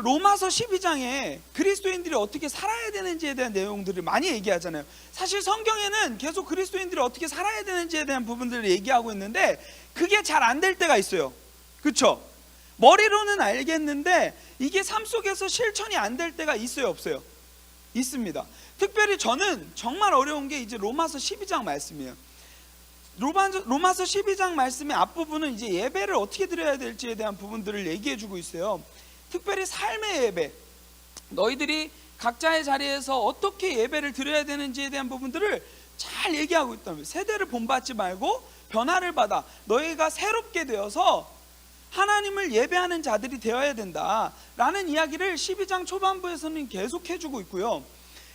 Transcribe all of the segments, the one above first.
로마서 12장에 그리스도인들이 어떻게 살아야 되는지에 대한 내용들을 많이 얘기하잖아요. 사실 성경에는 계속 그리스도인들이 어떻게 살아야 되는지에 대한 부분들을 얘기하고 있는데 그게 잘 안 될 때가 있어요. 그렇죠? 머리로는 알겠는데 이게 삶 속에서 실천이 안 될 때가 있어요, 없어요? 있습니다. 특별히 저는 정말 어려운 게 이제 로마서 12장 말씀이에요. 로마서 12장 말씀의 앞부분은 이제 예배를 어떻게 드려야 될지에 대한 부분들을 얘기해 주고 있어요. 특별히 삶의 예배, 너희들이 각자의 자리에서 어떻게 예배를 드려야 되는지에 대한 부분들을 잘 얘기하고 있다면, 세대를 본받지 말고 변화를 받아 너희가 새롭게 되어서 하나님을 예배하는 자들이 되어야 된다라는 이야기를 12장 초반부에서는 계속 해주고 있고요.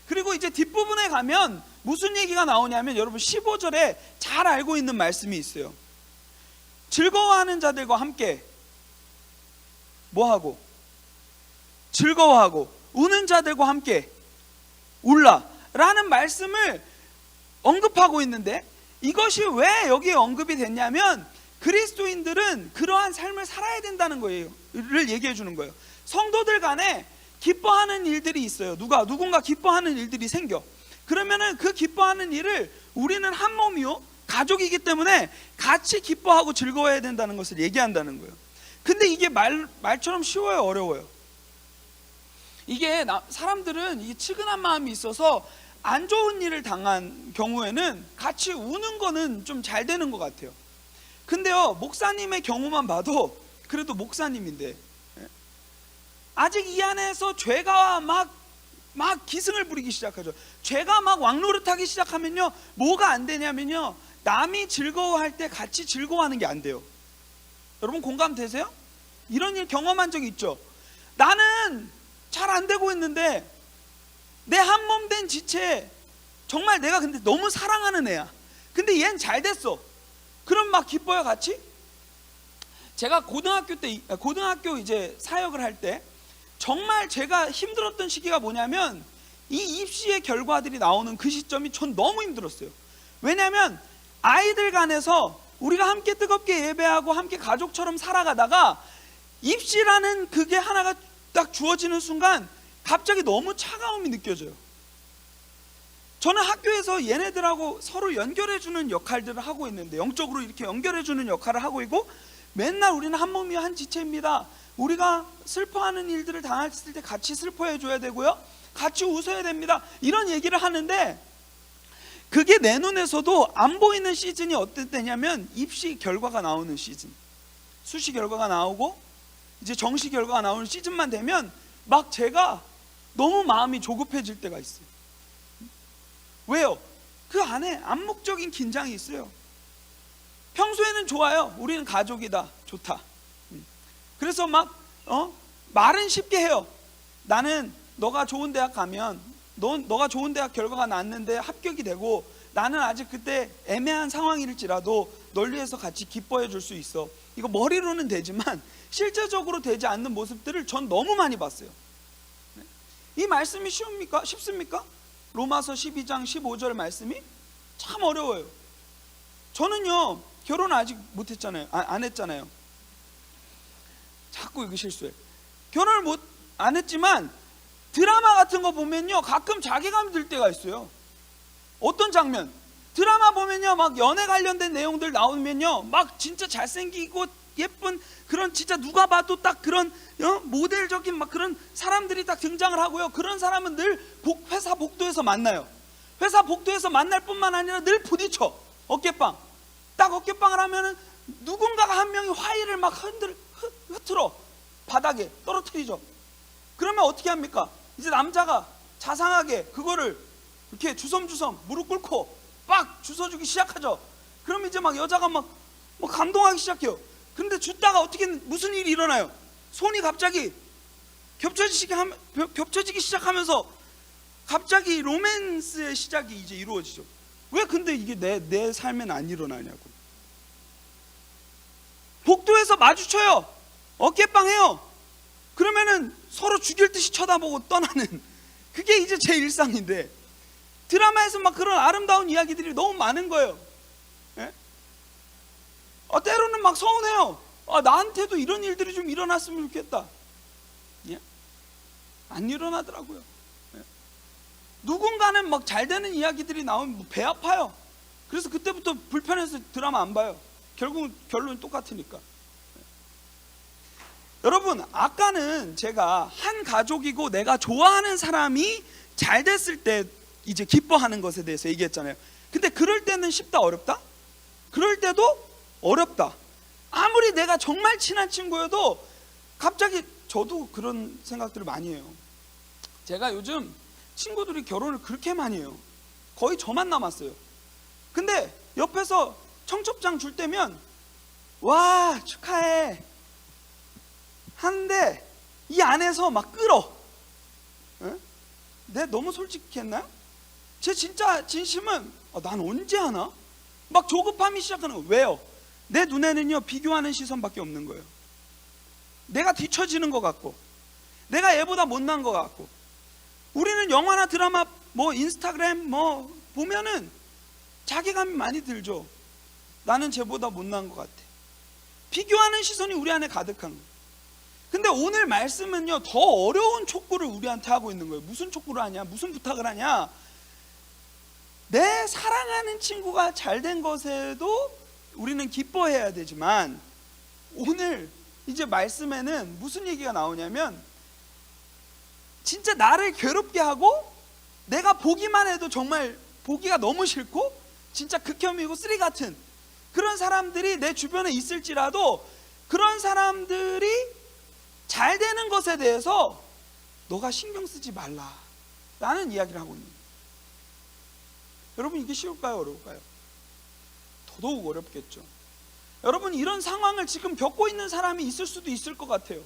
그리고 이제 뒷부분에 가면 무슨 얘기가 나오냐면, 여러분 15절에 잘 알고 있는 말씀이 있어요. 즐거워하는 자들과 함께 뭐하고? 즐거워하고 우는 자들과 함께 울라 라는 말씀을 언급하고 있는데, 이것이 왜 여기에 언급이 됐냐면 그리스도인들은 그러한 삶을 살아야 된다는 거예요. 를 얘기해 주는 거예요. 성도들 간에 기뻐하는 일들이 있어요. 누군가 기뻐하는 일들이 생겨. 그러면은 그 기뻐하는 일을 우리는 한 몸이요 가족이기 때문에 같이 기뻐하고 즐거워해야 된다는 것을 얘기한다는 거예요. 근데 이게 말처럼 쉬워요, 어려워요? 이게 사람들은 이 측은한 마음이 있어서 안 좋은 일을 당한 경우에는 같이 우는 거는 좀 잘 되는 것 같아요. 근데요, 목사님의 경우만 봐도 그래도 목사님인데 아직 이 안에서 죄가 막 기승을 부리기 시작하죠. 죄가 막 왕노릇하기 시작하면요, 뭐가 안 되냐면요, 남이 즐거워할 때 같이 즐거워하는 게 안 돼요. 여러분 공감되세요? 이런 일 경험한 적 있죠? 나는 잘 안 되고 있는데 내 한 몸 된 지체, 정말 내가 근데 너무 사랑하는 애야. 근데 얜 잘 됐어. 그럼 막 기뻐요, 같이? 제가 고등학교 이제 사역을 할 때 정말 제가 힘들었던 시기가 뭐냐면, 이 입시의 결과들이 나오는 그 시점이 전 너무 힘들었어요. 왜냐하면 아이들 간에서 우리가 함께 뜨겁게 예배하고 함께 가족처럼 살아가다가 입시라는 그게 하나가 딱 주어지는 순간 갑자기 너무 차가움이 느껴져요. 저는 학교에서 얘네들하고 서로 연결해주는 역할들을 하고 있는데, 영적으로 이렇게 연결해주는 역할을 하고 있고, 맨날 우리는 한 몸이요 한 지체입니다. 우리가 슬퍼하는 일들을 당했을 때 같이 슬퍼해줘야 되고요, 같이 웃어야 됩니다. 이런 얘기를 하는데, 그게 내 눈에서도 안 보이는 시즌이 어떤 때냐면 입시 결과가 나오는 시즌, 수시 결과가 나오고 이제 정시 결과가 나오는 시즌만 되면 막 제가 너무 마음이 조급해질 때가 있어요. 왜요? 그 안에 암묵적인 긴장이 있어요. 평소에는 좋아요. 우리는 가족이다, 좋다. 그래서 막 말은 쉽게 해요. 나는 너가 좋은 대학 가면, 너가 좋은 대학 결과가 났는데 합격이 되고, 나는 아직 그때 애매한 상황일지라도 널 위해서 같이 기뻐해 줄 수 있어. 이거 머리로는 되지만 실제적으로 되지 않는 모습들을 전 너무 많이 봤어요. 이 말씀이 쉽습니까? 로마서 12장 15절 말씀이 참 어려워요. 저는요, 결혼 아직 못했잖아요. 안 했잖아요. 자꾸 이거 실수해. 결혼을 안 했지만 드라마 같은 거 보면요, 가끔 자괴감이 들 때가 있어요. 어떤 장면? 드라마 보면요, 막 연애 관련된 내용들 나오면요, 막 진짜 잘생기고 예쁜 그런, 진짜 누가 봐도 딱 그런 모델적인 막 그런 사람들이 딱 등장을 하고요. 그런 사람은 늘 회사 복도에서 만나요. 회사 복도에서 만날 뿐만 아니라 늘 부딪혀. 어깨빵. 딱 어깨빵을 하면은 누군가가 한 명이 화의를 막 흐트러 바닥에 떨어뜨리죠. 그러면 어떻게 합니까? 이제 남자가 자상하게 그거를 이렇게 주섬주섬 무릎 꿇고 빡 주워주기 시작하죠. 그럼 이제 막 여자가 막 감동하기 시작해요. 근데 줬다가 어떻게 무슨 일이 일어나요? 손이 갑자기 겹쳐지기 시작하면서 갑자기 로맨스의 시작이 이제 이루어지죠. 왜 근데 이게 내 삶엔 안 일어나냐고. 복도에서 마주쳐요. 어깨빵 해요. 그러면은 서로 죽일 듯이 쳐다보고 떠나는, 그게 이제 제 일상인데, 드라마에서 막 그런 아름다운 이야기들이 너무 많은 거예요. 예? 때로는 막 서운해요. 나한테도 이런 일들이 좀 일어났으면 좋겠다. 예? 안 일어나더라고요. 예? 누군가는 막 잘 되는 이야기들이 나오면 배 아파요. 그래서 그때부터 불편해서 드라마 안 봐요. 결국은 결론이 똑같으니까. 여러분, 아까는 제가 한 가족이고 내가 좋아하는 사람이 잘 됐을 때 이제 기뻐하는 것에 대해서 얘기했잖아요. 근데 그럴 때는 쉽다, 어렵다? 그럴 때도 어렵다. 아무리 내가 정말 친한 친구여도 갑자기, 저도 그런 생각들을 많이 해요. 제가 요즘 친구들이 결혼을 그렇게 많이 해요. 거의 저만 남았어요. 근데 옆에서 청첩장 줄 때면 와 축하해 하는데 이 안에서 막 끌어. 내가 너무 솔직했나요? 제 진짜 진심은 난 언제 하나? 막 조급함이 시작하는 거예요. 왜요? 내 눈에는요 비교하는 시선밖에 없는 거예요. 내가 뒤처지는 것 같고, 내가 얘보다 못난 것 같고. 우리는 영화나 드라마, 인스타그램 보면은 자괴감이 많이 들죠. 나는 쟤보다 못난 것 같아. 비교하는 시선이 우리 안에 가득한 거예요. 근데 오늘 말씀은요 더 어려운 촉구를 우리한테 하고 있는 거예요. 무슨 촉구를 하냐? 무슨 부탁을 하냐? 내 사랑하는 친구가 잘된 것에도 우리는 기뻐해야 되지만, 오늘 이제 말씀에는 무슨 얘기가 나오냐면, 진짜 나를 괴롭게 하고 내가 보기만 해도 정말 보기가 너무 싫고 진짜 극혐이고 쓰레기 같은 그런 사람들이 내 주변에 있을지라도, 그런 사람들이 잘 되는 것에 대해서 너가 신경 쓰지 말라 라는 이야기를 하고 있는 거예요. 여러분, 이게 쉬울까요, 어려울까요? 더더욱 어렵겠죠. 여러분, 이런 상황을 지금 겪고 있는 사람이 있을 수도 있을 것 같아요.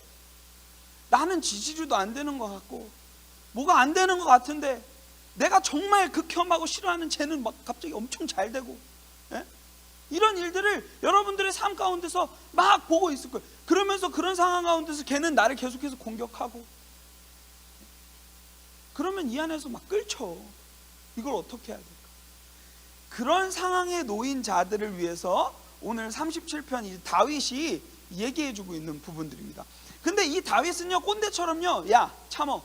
나는 지지율도 안 되는 것 같고 뭐가 안 되는 것 같은데, 내가 정말 극혐하고 싫어하는 쟤는 막 갑자기 엄청 잘 되고, 예? 이런 일들을 여러분들의 삶 가운데서 막 보고 있을 거예요. 그러면서 그런 상황 가운데서 걔는 나를 계속해서 공격하고, 그러면 이 안에서 막 끓죠. 이걸 어떻게 해야 될까? 그런 상황에 놓인 자들을 위해서 오늘 37편 다윗이 얘기해주고 있는 부분들입니다. 근데 이 다윗은요 꼰대처럼요 야 참어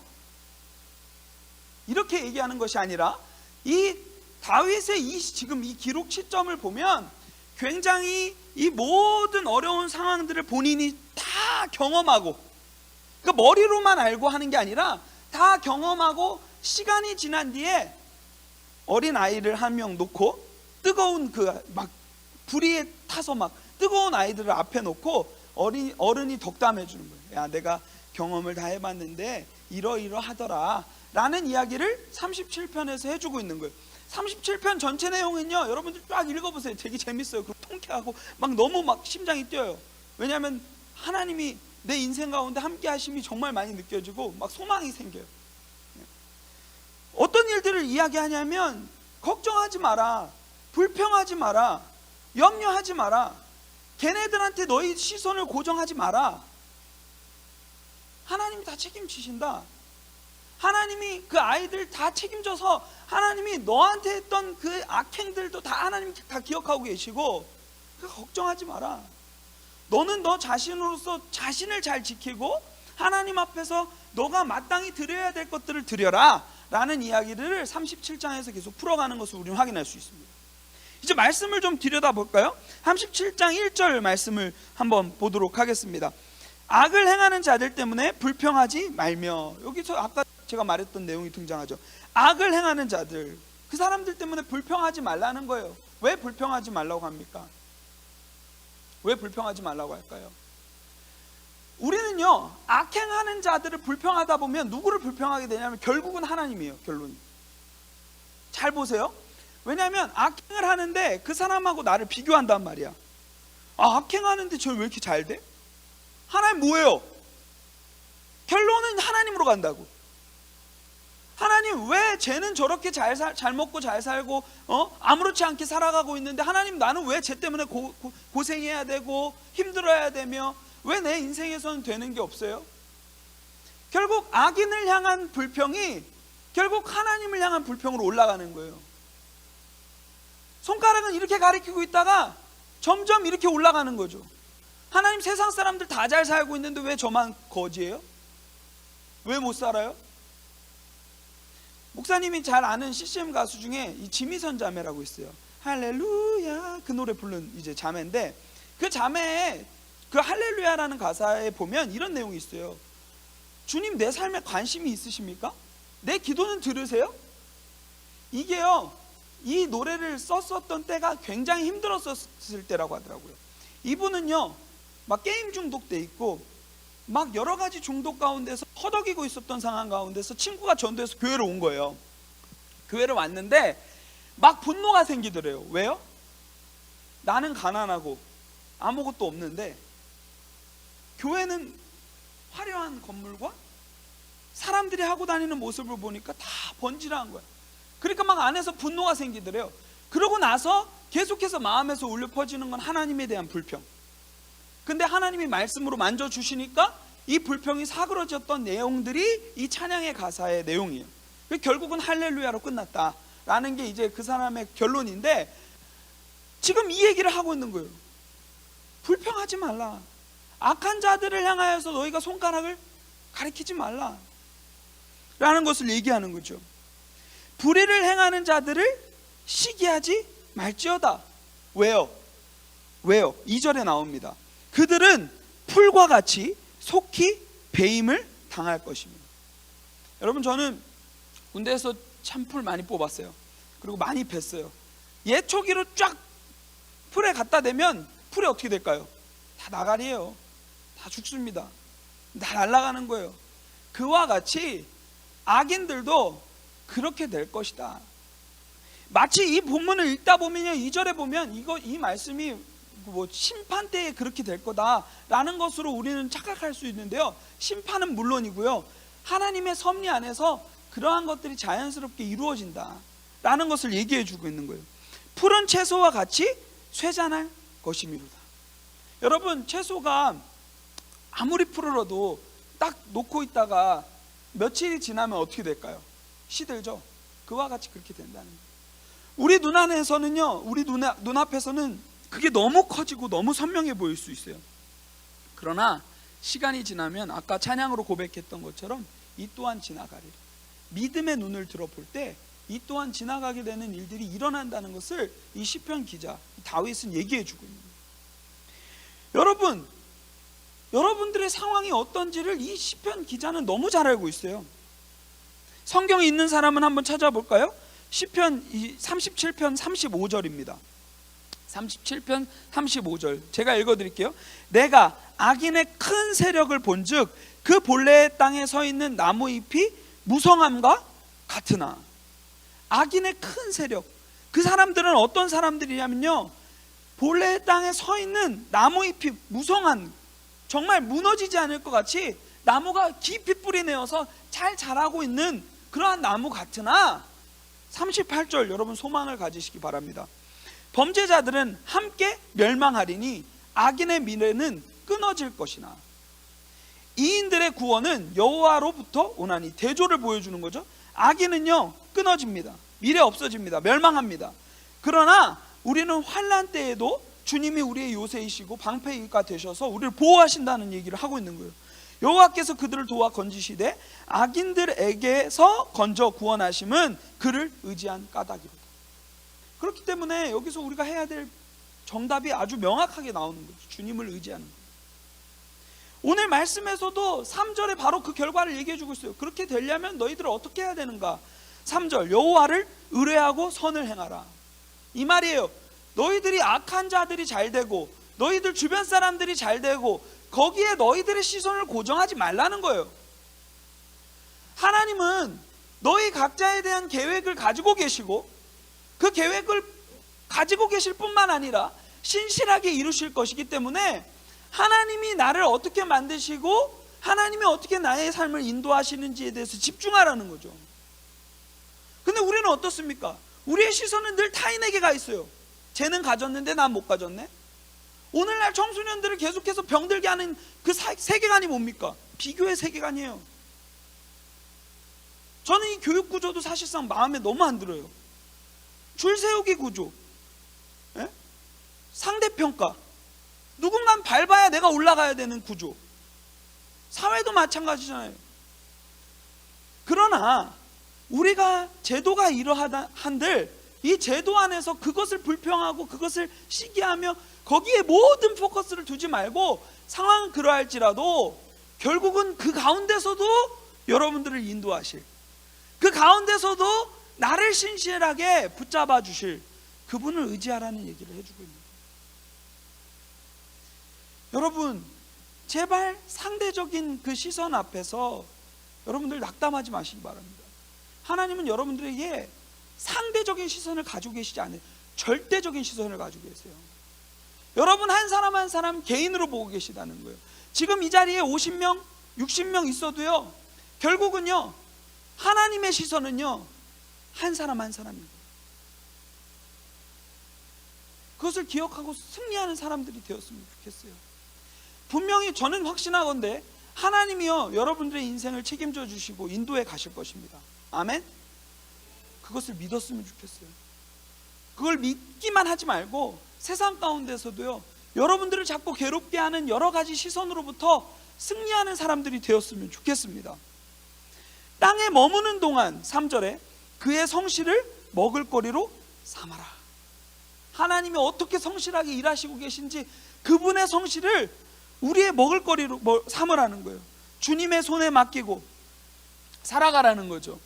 이렇게 얘기하는 것이 아니라, 이 다윗의 지금 이 기록 시점을 보면 굉장히 이 모든 어려운 상황들을 본인이 다 경험하고, 그러니까 머리로만 알고 하는 게 아니라 다 경험하고, 시간이 지난 뒤에 어린 아이를 한 명 놓고, 뜨거운 막 불이 타서 막 뜨거운 아이들을 앞에 놓고 어른이 덕담해 주는 거예요. 야, 내가 경험을 다 해봤는데 이러이러하더라 라는 이야기를 37편에서 해주고 있는 거예요. 37편 전체 내용은요 여러분들 쫙 읽어보세요. 되게 재밌어요. 그리고 통쾌하고 막 너무 막 심장이 뛰어요. 왜냐하면 하나님이 내 인생 가운데 함께 하심이 정말 많이 느껴지고 막 소망이 생겨요. 어떤 일들을 이야기하냐면, 걱정하지 마라, 불평하지 마라, 염려하지 마라, 걔네들한테 너희 시선을 고정하지 마라. 하나님이 다 책임지신다. 하나님이 그 아이들 다 책임져서 하나님이 너한테 했던 그 악행들도 다 하나님이 다 기억하고 계시고, 걱정하지 마라. 너는 너 자신으로서 자신을 잘 지키고 하나님 앞에서 너가 마땅히 드려야 될 것들을 드려라 라는 이야기를 37장에서 계속 풀어가는 것을 우리는 확인할 수 있습니다. 이제 말씀을 좀 들여다볼까요? 37장 1절 말씀을 한번 보도록 하겠습니다. 악을 행하는 자들 때문에 불평하지 말며. 여기서 아까 제가 말했던 내용이 등장하죠. 악을 행하는 자들, 그 사람들 때문에 불평하지 말라는 거예요. 왜 불평하지 말라고 합니까? 왜 불평하지 말라고 할까요? 우리는요 악행하는 자들을 불평하다 보면 누구를 불평하게 되냐면 결국은 하나님이에요. 결론이. 잘 보세요. 왜냐하면 악행을 하는데 그 사람하고 나를 비교한단 말이야. 악행하는데 저 왜 이렇게 잘 돼? 하나님 뭐예요? 결론은 하나님으로 간다고. 하나님, 왜 쟤는 저렇게 잘 먹고 잘 살고 아무렇지 않게 살아가고 있는데, 하나님 나는 왜 쟤 때문에 고생해야 되고 힘들어야 되며 왜 내 인생에서는 되는 게 없어요? 결국 악인을 향한 불평이 결국 하나님을 향한 불평으로 올라가는 거예요. 손가락은 이렇게 가리키고 있다가 점점 이렇게 올라가는 거죠. 하나님, 세상 사람들 다 잘 살고 있는데 왜 저만 거지예요? 왜 못 살아요? 목사님이 잘 아는 CCM 가수 중에 이 지미선 자매라고 있어요. 할렐루야, 그 노래 부른 이제 자매인데, 그 자매의 그 할렐루야라는 가사에 보면 이런 내용이 있어요. 주님, 내 삶에 관심이 있으십니까? 내 기도는 들으세요? 이게요, 이 노래를 썼었던 때가 굉장히 힘들었을 때라고 하더라고요. 이분은요, 막 게임 중독돼 있고 막 여러 가지 중독 가운데서 허덕이고 있었던 상황 가운데서 친구가 전도해서 교회로 온 거예요. 교회를 왔는데 막 분노가 생기더래요. 왜요? 나는 가난하고 아무것도 없는데 교회는 화려한 건물과 사람들이 하고 다니는 모습을 보니까 다 번지르한 거야. 그러니까 막 안에서 분노가 생기더래요. 그러고 나서 계속해서 마음에서 울려 퍼지는 건 하나님에 대한 불평. 근데 하나님이 말씀으로 만져주시니까 이 불평이 사그러졌던 내용들이 이 찬양의 가사의 내용이에요. 결국은 할렐루야로 끝났다라는 게 이제 그 사람의 결론인데, 지금 이 얘기를 하고 있는 거예요. 불평하지 말라. 악한 자들을 향하여서 너희가 손가락을 가리키지 말라 라는 것을 얘기하는 거죠. 불의를 행하는 자들을 시기하지 말지어다. 왜요? 2절에 나옵니다. 그들은 풀과 같이 속히 배임을 당할 것입니다. 여러분, 저는 군대에서 참 풀 많이 뽑았어요. 그리고 많이 뱄어요. 예초기로 쫙 풀에 갖다 대면 풀이 어떻게 될까요? 다 나가리예요. 다 죽습니다. 다 날아가는 거예요. 그와 같이 악인들도 그렇게 될 것이다. 마치 이 본문을 읽다 보면요, 2절에 보면 이 말씀이 뭐 심판 때에 그렇게 될 거다라는 것으로 우리는 착각할 수 있는데요, 심판은 물론이고요, 하나님의 섭리 안에서 그러한 것들이 자연스럽게 이루어진다라는 것을 얘기해 주고 있는 거예요. 푸른 채소와 같이 쇠잔할 것이미로다. 여러분, 채소가 아무리 푸르러도 딱 놓고 있다가 며칠이 지나면 어떻게 될까요? 시들죠. 그와 같이 그렇게 된다는 거예요. 우리 눈 안에서는요, 우리 눈앞에서는 그게 너무 커지고 너무 선명해 보일 수 있어요. 그러나 시간이 지나면 아까 찬양으로 고백했던 것처럼 이 또한 지나가리라. 믿음의 눈을 들어볼 때 이 또한 지나가게 되는 일들이 일어난다는 것을 이 시편 기자 다윗은 얘기해 주고 있는 거예요. 여러분들의 상황이 어떤지를 이 시편 기자는 너무 잘 알고 있어요. 성경에 있는 사람은 한번 찾아볼까요? 시편 37편 35절입니다. 37편 35절 제가 읽어드릴게요. 내가 악인의 큰 세력을 본즉 그 본래의 땅에 서 있는 나무 잎이 무성함과 같으나. 악인의 큰 세력, 그 사람들은 어떤 사람들이냐면요, 본래의 땅에 서 있는 나무 잎이 무성한, 정말 무너지지 않을 것 같이 나무가 깊이 뿌리 내어서 잘 자라고 있는 그러한 나무 같으나, 38절 여러분 소망을 가지시기 바랍니다. 범죄자들은 함께 멸망하리니 악인의 미래는 끊어질 것이나. 이인들의 구원은 여호와로부터 오나니. 대조를 보여주는 거죠. 악인은요 끊어집니다. 미래 없어집니다. 멸망합니다. 그러나 우리는 환난 때에도 주님이 우리의 요새이시고 방패가 되셔서 우리를 보호하신다는 얘기를 하고 있는 거예요. 여호와께서 그들을 도와 건지시되 악인들에게서 건져 구원하심은 그를 의지한 까닭이로다. 그렇기 때문에 여기서 우리가 해야 될 정답이 아주 명확하게 나오는 거죠. 주님을 의지하는 거예요. 오늘 말씀에서도 3절에 바로 그 결과를 얘기해 주고 있어요. 그렇게 되려면 너희들은 어떻게 해야 되는가? 3절 여호와를 의뢰하고 선을 행하라. 이 말이에요. 너희들이 악한 자들이 잘 되고 너희들 주변 사람들이 잘 되고 거기에 너희들의 시선을 고정하지 말라는 거예요. 하나님은 너희 각자에 대한 계획을 가지고 계시고 그 계획을 가지고 계실 뿐만 아니라 신실하게 이루실 것이기 때문에 하나님이 나를 어떻게 만드시고 하나님이 어떻게 나의 삶을 인도하시는지에 대해서 집중하라는 거죠. 근데 우리는 어떻습니까? 우리의 시선은 늘 타인에게 가 있어요. 쟤는 가졌는데 난 못 가졌네. 오늘날 청소년들을 계속해서 병들게 하는 그 세계관이 뭡니까? 비교의 세계관이에요. 저는 이 교육 구조도 사실상 마음에 너무 안 들어요. 줄 세우기 구조, 예? 상대평가, 누군가 밟아야 내가 올라가야 되는 구조. 사회도 마찬가지잖아요. 그러나 우리가 제도가 이러한들 이 제도 안에서 그것을 불평하고 그것을 시기하며 거기에 모든 포커스를 두지 말고, 상황은 그러할지라도 결국은 그 가운데서도 여러분들을 인도하실, 그 가운데서도 나를 신실하게 붙잡아 주실 그분을 의지하라는 얘기를 해주고 있는 거예요. 여러분, 제발 상대적인 그 시선 앞에서 여러분들 낙담하지 마시기 바랍니다. 하나님은 여러분들에게 상대적인 시선을 가지고 계시지 않아요. 절대적인 시선을 가지고 계세요. 여러분 한 사람 한 사람 개인으로 보고 계시다는 거예요. 지금 이 자리에 50명, 60명 있어도요, 결국은요, 하나님의 시선은요, 한 사람 한 사람입니다. 그것을 기억하고 승리하는 사람들이 되었으면 좋겠어요. 분명히 저는 확신하건대 하나님이요, 여러분들의 인생을 책임져 주시고 인도해 가실 것입니다. 아멘? 그것을 믿었으면 좋겠어요. 그걸 믿기만 하지 말고 세상 가운데서도요, 여러분들을 자꾸 괴롭게 하는 여러 가지 시선으로부터 승리하는 사람들이 되었으면 좋겠습니다. 땅에 머무는 동안 3절에 그의 성실을 먹을거리로 삼아라. 하나님이 어떻게 성실하게 일하시고 계신지 그분의 성실을 우리의 먹을거리로 삼으라는 거예요. 주님의 손에 맡기고 살아가라는 거죠.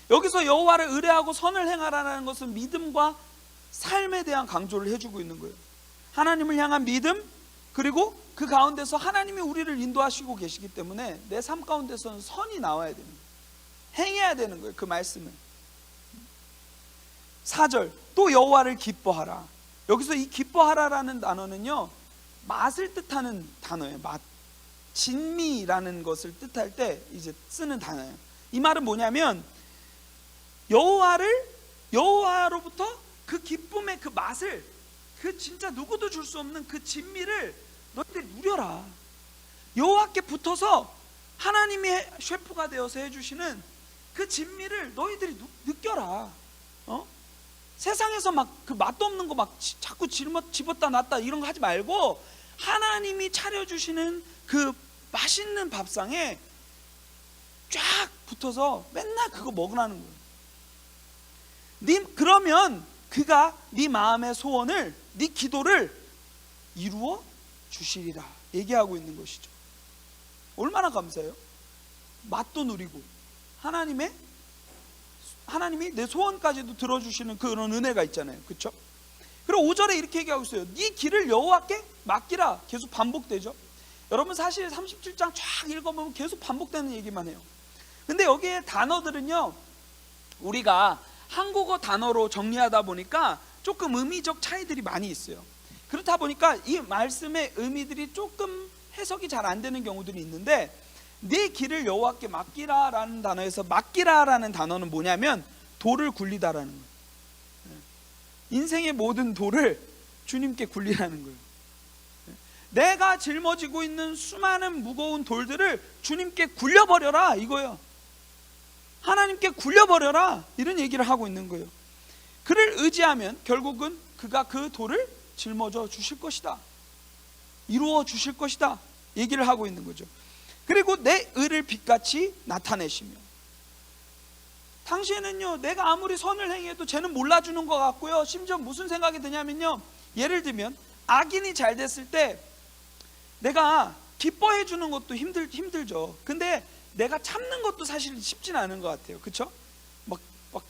여기서 여호와를 의뢰하고 선을 행하라는 것은 믿음과 삶에 대한 강조를 해주고 있는 거예요. 하나님을 향한 믿음, 그리고 그 가운데서 하나님이 우리를 인도하시고 계시기 때문에 내 삶 가운데서는 선이 나와야 되는 거예요. 행해야 되는 거예요. 그 말씀을. 4절, 또 여호와를 기뻐하라. 여기서 이 기뻐하라라는 단어는요, 맛을 뜻하는 단어예요. 맛. 진미라는 것을 뜻할 때 이제 쓰는 단어예요. 이 말은 뭐냐면 여호와로부터 그 기쁨의 그 맛을, 그 진짜 누구도 줄 수 없는 그 진미를 너희들이 누려라. 여호와께 붙어서 하나님의 셰프가 되어서 해주시는 그 진미를 너희들이 느껴라. 세상에서 막 그 맛도 없는 거 막 자꾸 집었다 놨다 이런 거 하지 말고 하나님이 차려주시는 그 맛있는 밥상에 쫙 붙어서 맨날 그거 먹으라는 거예요. 그러면 그가 네 마음의 소원을, 네 기도를 이루어 주시리라 얘기하고 있는 것이죠. 얼마나 감사해요. 맛도 누리고 하나님이 내 소원까지도 들어주시는 그런 은혜가 있잖아요. 그렇죠? 그리고 5절에 이렇게 얘기하고 있어요. 네 길을 여호와께 맡기라. 계속 반복되죠. 여러분 사실 37장 쫙 읽어보면 계속 반복되는 얘기만 해요. 근데 여기에 단어들은요, 우리가 한국어 단어로 정리하다 보니까 조금 의미적 차이들이 많이 있어요. 그렇다 보니까 이 말씀의 의미들이 조금 해석이 잘 안 되는 경우들이 있는데, 네 길을 여호와께 맡기라라는 단어에서 맡기라라는 단어는 뭐냐면 돌을 굴리다라는 거예요. 인생의 모든 돌을 주님께 굴리라는 거예요. 내가 짊어지고 있는 수많은 무거운 돌들을 주님께 굴려버려라 이거예요. 하나님께 굴려버려라 이런 얘기를 하고 있는 거예요. 그를 의지하면 결국은 그가 그 돌을 짊어져 주실 것이다, 이루어 주실 것이다 얘기를 하고 있는 거죠. 그리고 내 의를 빛같이 나타내시며, 당시에는요, 내가 아무리 선을 행해도 쟤는 몰라주는 것 같고요, 심지어 무슨 생각이 드냐면요, 예를 들면 악인이 잘 됐을 때 내가 기뻐해 주는 것도 힘들죠. 근데 내가 참는 것도 사실 쉽진 않은 것 같아요. 그렇죠? 막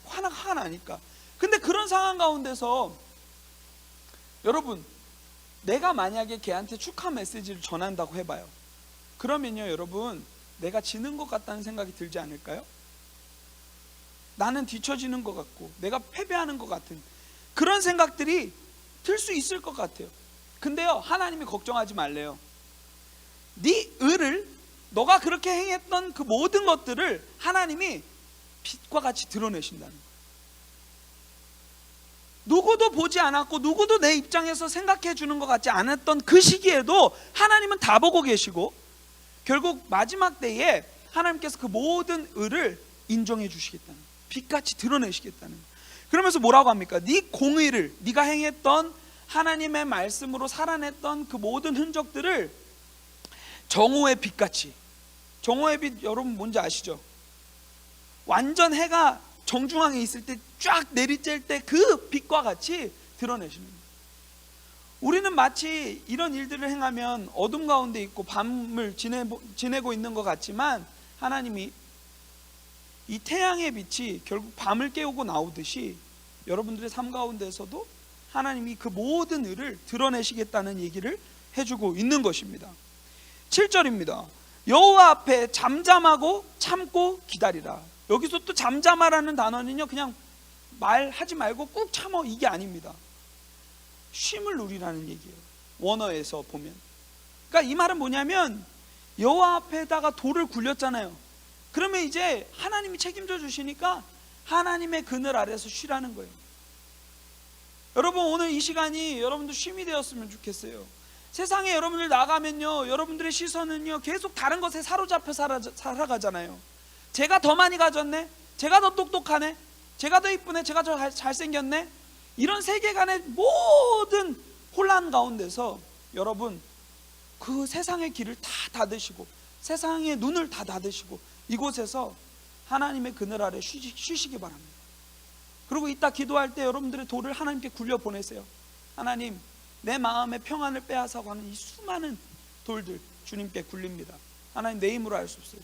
화가 나니까. 근데 그런 상황 가운데서 여러분, 내가 만약에 걔한테 축하 메시지를 전한다고 해봐요. 그러면요, 여러분, 내가 지는 것 같다는 생각이 들지 않을까요? 나는 뒤처지는 것 같고 내가 패배하는 것 같은 그런 생각들이 들 수 있을 것 같아요. 근데요, 하나님이 걱정하지 말래요. 네 의를 너가 그렇게 행했던 그 모든 것들을 하나님이 빛과 같이 드러내신다는 거예요. 누구도 보지 않았고 누구도 내 입장에서 생각해 주는 것 같지 않았던 그 시기에도 하나님은 다 보고 계시고, 결국 마지막 때에 하나님께서 그 모든 의를 인정해 주시겠다는 거예요. 빛같이 드러내시겠다는 거예요. 그러면서 뭐라고 합니까? 네 공의를, 네가 행했던 하나님의 말씀으로 살아냈던 그 모든 흔적들을 정오의 빛같이. 정오의 빛 여러분 뭔지 아시죠? 완전 해가 정중앙에 있을 때 쫙 내리쬐을 때 그 빛과 같이 드러내시는 거예요. 우리는 마치 이런 일들을 행하면 어둠 가운데 있고 밤을 지내고 있는 것 같지만, 하나님이 이 태양의 빛이 결국 밤을 깨우고 나오듯이 여러분들의 삶 가운데서도 하나님이 그 모든 의를 드러내시겠다는 얘기를 해주고 있는 것입니다. 7절입니다. 여호와 앞에 잠잠하고 참고 기다리라. 여기서 또 잠잠하라는 단어는요, 그냥 말하지 말고 꾹 참어, 이게 아닙니다. 쉼을 누리라는 얘기예요, 원어에서 보면. 그러니까 이 말은 뭐냐면, 여호와 앞에다가 돌을 굴렸잖아요. 그러면 이제 하나님이 책임져 주시니까 하나님의 그늘 아래서 쉬라는 거예요. 여러분, 오늘 이 시간이 여러분들 쉼이 되었으면 좋겠어요. 세상에 여러분들 나가면요, 여러분들의 시선은요 계속 다른 것에 사로잡혀 살아가잖아요. 제가 더 많이 가졌네, 제가 더 똑똑하네, 제가 더 이쁘네, 제가 더 잘생겼네, 이런 세계관의 모든 혼란 가운데서 여러분 그 세상의 길을 다 닫으시고 세상의 눈을 다 닫으시고 이곳에서 하나님의 그늘 아래 쉬시기 바랍니다. 그리고 이따 기도할 때 여러분들의 돌을 하나님께 굴려 보내세요. 하나님, 내 마음의 평안을 빼앗아고 하는 이 수많은 돌들 주님께 굴립니다. 하나님, 내 힘으로 할 수 없어요.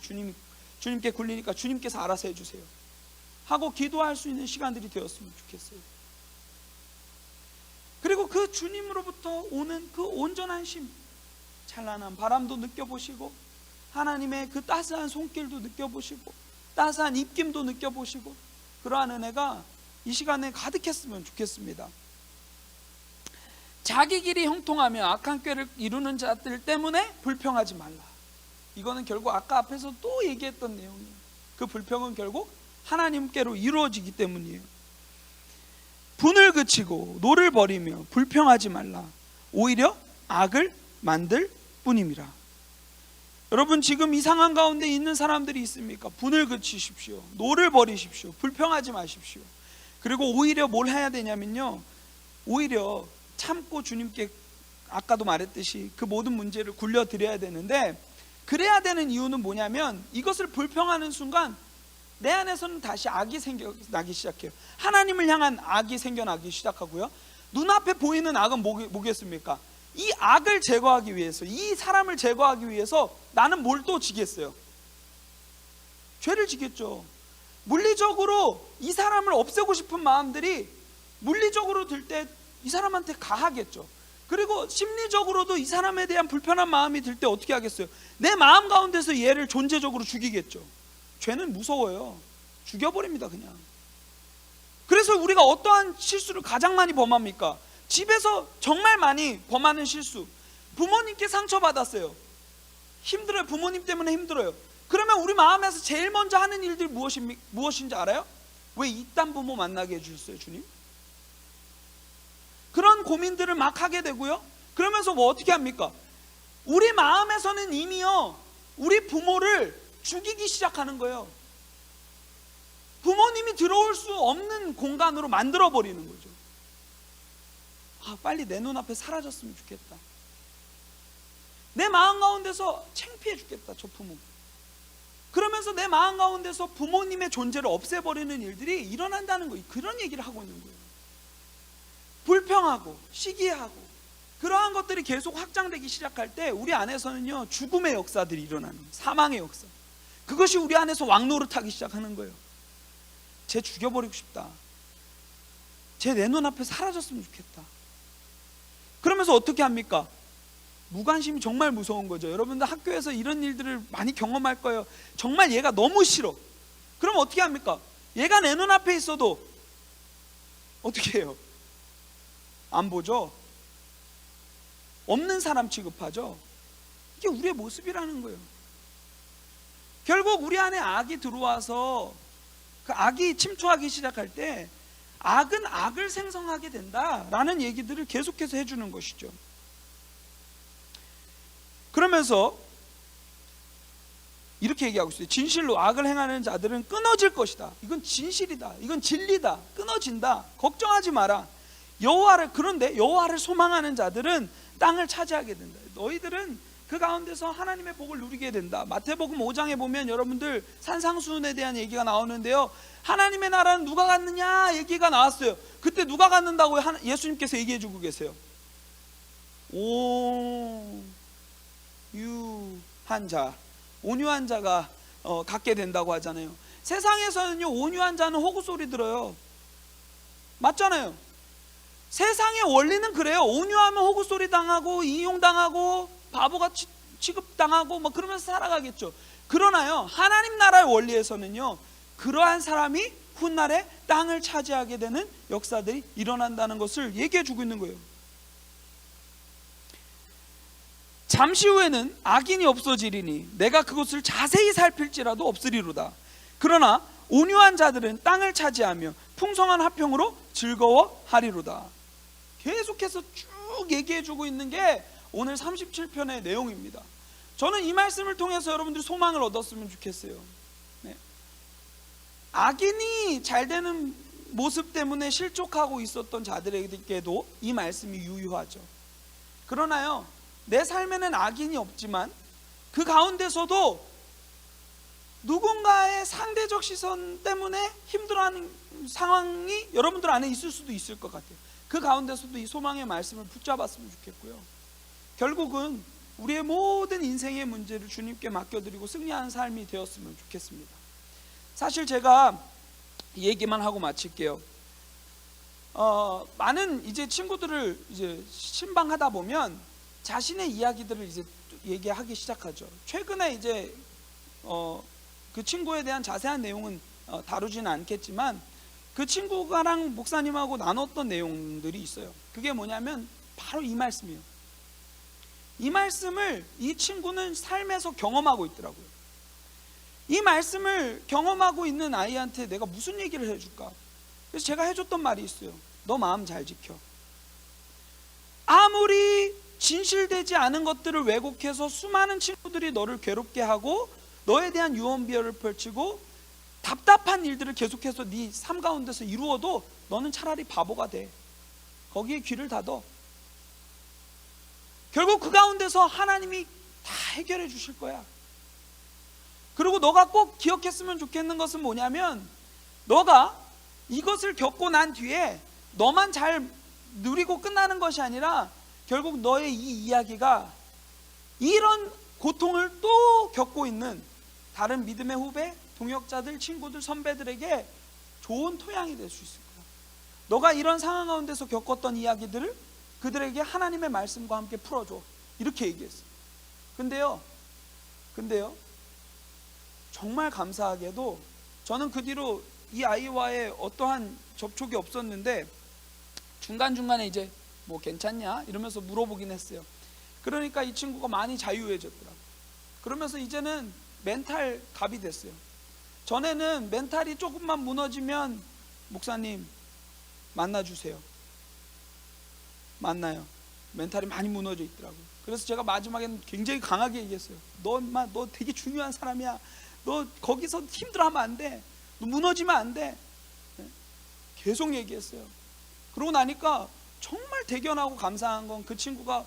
주님께 굴리니까 주님께서 알아서 해주세요 하고 기도할 수 있는 시간들이 되었으면 좋겠어요. 그리고 그 주님으로부터 오는 그 온전한 쉼, 찬란한 바람도 느껴보시고 하나님의 그 따스한 손길도 느껴보시고 따스한 입김도 느껴보시고, 그러한 은혜가 이 시간에 가득했으면 좋겠습니다. 자기 길이 형통하며 악한 꾀를 이루는 자들 때문에 불평하지 말라. 이거는 결국 아까 앞에서 또 얘기했던 내용이에요. 그 불평은 결국 하나님께로 이루어지기 때문이에요. 분을 그치고 노를 버리며 불평하지 말라. 오히려 악을 만들 뿐임이라. 여러분, 지금 이 상황 가운데 있는 사람들이 있습니까? 분을 그치십시오. 노를 버리십시오. 불평하지 마십시오. 그리고 오히려 뭘 해야 되냐면요, 오히려 참고 주님께 아까도 말했듯이 그 모든 문제를 굴려드려야 되는데, 그래야 되는 이유는 뭐냐면, 이것을 불평하는 순간 내 안에서는 다시 악이 생겨나기 시작해요. 하나님을 향한 악이 생겨나기 시작하고요, 눈앞에 보이는 악은 뭐겠습니까? 이 악을 제거하기 위해서, 이 사람을 제거하기 위해서 나는 뭘 또 지겠어요? 죄를 지겠죠. 물리적으로 이 사람을 없애고 싶은 마음들이 물리적으로 들 때 이 사람한테 가하겠죠. 그리고 심리적으로도 이 사람에 대한 불편한 마음이 들 때 어떻게 하겠어요? 내 마음 가운데서 얘를 존재적으로 죽이겠죠. 죄는 무서워요. 죽여버립니다, 그냥. 그래서 우리가 어떠한 실수를 가장 많이 범합니까? 집에서 정말 많이 범하는 실수. 부모님께 상처받았어요. 힘들어요. 부모님 때문에 힘들어요. 그러면 우리 마음에서 제일 먼저 하는 일들이 무엇인지 알아요? 왜 이딴 부모 만나게 해주셨어요, 주님? 그런 고민들을 막 하게 되고요, 그러면서 뭐 어떻게 합니까? 우리 마음에서는 이미요, 우리 부모를 죽이기 시작하는 거예요. 부모님이 들어올 수 없는 공간으로 만들어버리는 거죠. 빨리 내 눈앞에 사라졌으면 좋겠다. 내 마음 가운데서 창피해 죽겠다, 저 부모. 그러면서 내 마음 가운데서 부모님의 존재를 없애버리는 일들이 일어난다는 거예요. 그런 얘기를 하고 있는 거예요. 불평하고 시기하고 그러한 것들이 계속 확장되기 시작할 때 우리 안에서는요, 죽음의 역사들이 일어나는 거예요. 사망의 역사. 그것이 우리 안에서 왕노릇하기 시작하는 거예요. 쟤 죽여버리고 싶다. 쟤 내 눈앞에 사라졌으면 좋겠다. 그러면서 어떻게 합니까? 무관심이 정말 무서운 거죠. 여러분들 학교에서 이런 일들을 많이 경험할 거예요. 정말 얘가 너무 싫어. 그럼 어떻게 합니까? 얘가 내 눈앞에 있어도 어떻게 해요? 안 보죠? 없는 사람 취급하죠? 이게 우리의 모습이라는 거예요. 결국 우리 안에 악이 들어와서 그 악이 침투하기 시작할 때 악은 악을 생성하게 된다라는 얘기들을 계속해서 해주는 것이죠. 그러면서 이렇게 얘기하고 있어요. 진실로 악을 행하는 자들은 끊어질 것이다. 이건 진실이다. 이건 진리다. 끊어진다. 걱정하지 마라. 그런데 여호와를 소망하는 자들은 땅을 차지하게 된다. 너희들은 그 가운데서 하나님의 복을 누리게 된다. 마태복음 5장에 보면 여러분들 산상수훈에 대한 얘기가 나오는데요, 하나님의 나라는 누가 갖느냐 얘기가 나왔어요. 그때 누가 갖는다고 예수님께서 얘기해 주고 계세요. 온유한 자가 갖게 된다고 하잖아요. 세상에서는요, 온유한 자는 호구 소리 들어요. 맞잖아요. 세상의 원리는 그래요. 온유하면 호구 소리 당하고 이용당하고 바보같이 취급당하고 뭐 그러면서 살아가겠죠. 그러나요, 하나님 나라의 원리에서는요, 그러한 사람이 훗날에 땅을 차지하게 되는 역사들이 일어난다는 것을 얘기해 주고 있는 거예요. 잠시 후에는 악인이 없어지리니 내가 그것을 자세히 살필지라도 없으리로다. 그러나 온유한 자들은 땅을 차지하며 풍성한 화평으로 즐거워하리로다. 계속해서 쭉 얘기해 주고 있는 게 오늘 37편의 내용입니다. 저는 이 말씀을 통해서 여러분들이 소망을 얻었으면 좋겠어요. 네. 악인이 잘 되는 모습 때문에 실족하고 있었던 자들에게도 이 말씀이 유효하죠. 그러나요, 내 삶에는 악인이 없지만 그 가운데서도 누군가의 상대적 시선 때문에 힘들어하는 상황이 여러분들 안에 있을 수도 있을 것 같아요. 그 가운데서도 이 소망의 말씀을 붙잡았으면 좋겠고요. 결국은 우리의 모든 인생의 문제를 주님께 맡겨드리고 승리하는 삶이 되었으면 좋겠습니다. 사실 제가 이 얘기만 하고 마칠게요. 많은 이제 친구들을 이제 신방하다 보면 자신의 이야기들을 이제 얘기하기 시작하죠. 최근에 이제 그 친구에 대한 자세한 내용은 다루지는 않겠지만 그 친구가랑 목사님하고 나눴던 내용들이 있어요. 그게 뭐냐면 바로 이 말씀이에요. 이 말씀을 이 친구는 삶에서 경험하고 있더라고요. 이 말씀을 경험하고 있는 아이한테 내가 무슨 얘기를 해줄까? 그래서 제가 해줬던 말이 있어요. 너 마음 잘 지켜. 아무리 진실되지 않은 것들을 왜곡해서 수많은 친구들이 너를 괴롭게 하고 너에 대한 유언비어를 펼치고 답답한 일들을 계속해서 네 삶 가운데서 이루어도 너는 차라리 바보가 돼. 거기에 귀를 닫어. 결국 그 가운데서 하나님이 다 해결해 주실 거야. 그리고 너가 꼭 기억했으면 좋겠는 것은 뭐냐면, 너가 이것을 겪고 난 뒤에 너만 잘 누리고 끝나는 것이 아니라 결국 너의 이 이야기가 이런 고통을 또 겪고 있는 다른 믿음의 후배, 동역자들, 친구들, 선배들에게 좋은 토양이 될 수 있을 거야. 너가 이런 상황 가운데서 겪었던 이야기들을 그들에게 하나님의 말씀과 함께 풀어줘. 이렇게 얘기했어요. 근데요 정말 감사하게도 저는 그 뒤로 이 아이와의 어떠한 접촉이 없었는데 중간중간에 이제 뭐 괜찮냐 이러면서 물어보긴 했어요. 그러니까 이 친구가 많이 자유해졌더라고요. 그러면서 이제는 멘탈 갑이 됐어요. 전에는 멘탈이 조금만 무너지면 목사님 만나주세요. 만나요. 멘탈이 많이 무너져 있더라고요. 그래서 제가 마지막에는 굉장히 강하게 얘기했어요. 너 되게 중요한 사람이야. 너 거기서 힘들어하면 안 돼. 너 무너지면 안 돼. 계속 얘기했어요. 그러고 나니까 정말 대견하고 감사한 건 그 친구가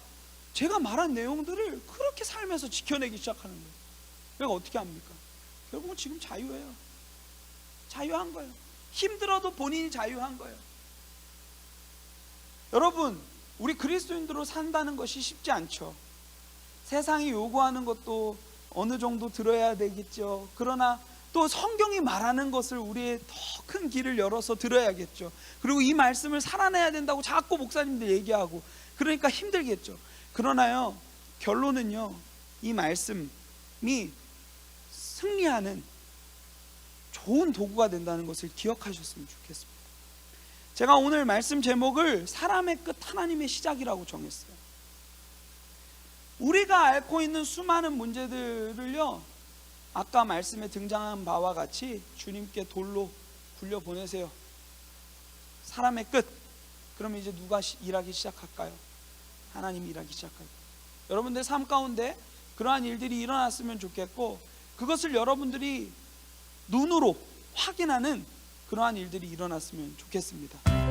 제가 말한 내용들을 그렇게 삶에서 지켜내기 시작하는 거예요. 내가 어떻게 합니까? 결국은 지금 자유예요. 자유한 거예요. 힘들어도 본인이 자유한 거예요. 여러분, 우리 그리스도인들로 산다는 것이 쉽지 않죠. 세상이 요구하는 것도 어느 정도 들어야 되겠죠. 그러나 또 성경이 말하는 것을 우리의 더 큰 길을 열어서 들어야겠죠. 그리고 이 말씀을 살아내야 된다고 자꾸 목사님들 얘기하고 그러니까 힘들겠죠. 그러나요, 결론은요, 이 말씀이 승리하는 좋은 도구가 된다는 것을 기억하셨으면 좋겠습니다. 제가 오늘 말씀 제목을 사람의 끝 하나님의 시작이라고 정했어요. 우리가 앓고 있는 수많은 문제들을요, 아까 말씀에 등장한 바와 같이 주님께 돌로 굴려 보내세요. 사람의 끝. 그러면 이제 누가 일하기 시작할까요? 하나님이 일하기 시작할까요? 여러분들 삶 가운데 그러한 일들이 일어났으면 좋겠고, 그것을 여러분들이 눈으로 확인하는 그러한 일들이 일어났으면 좋겠습니다.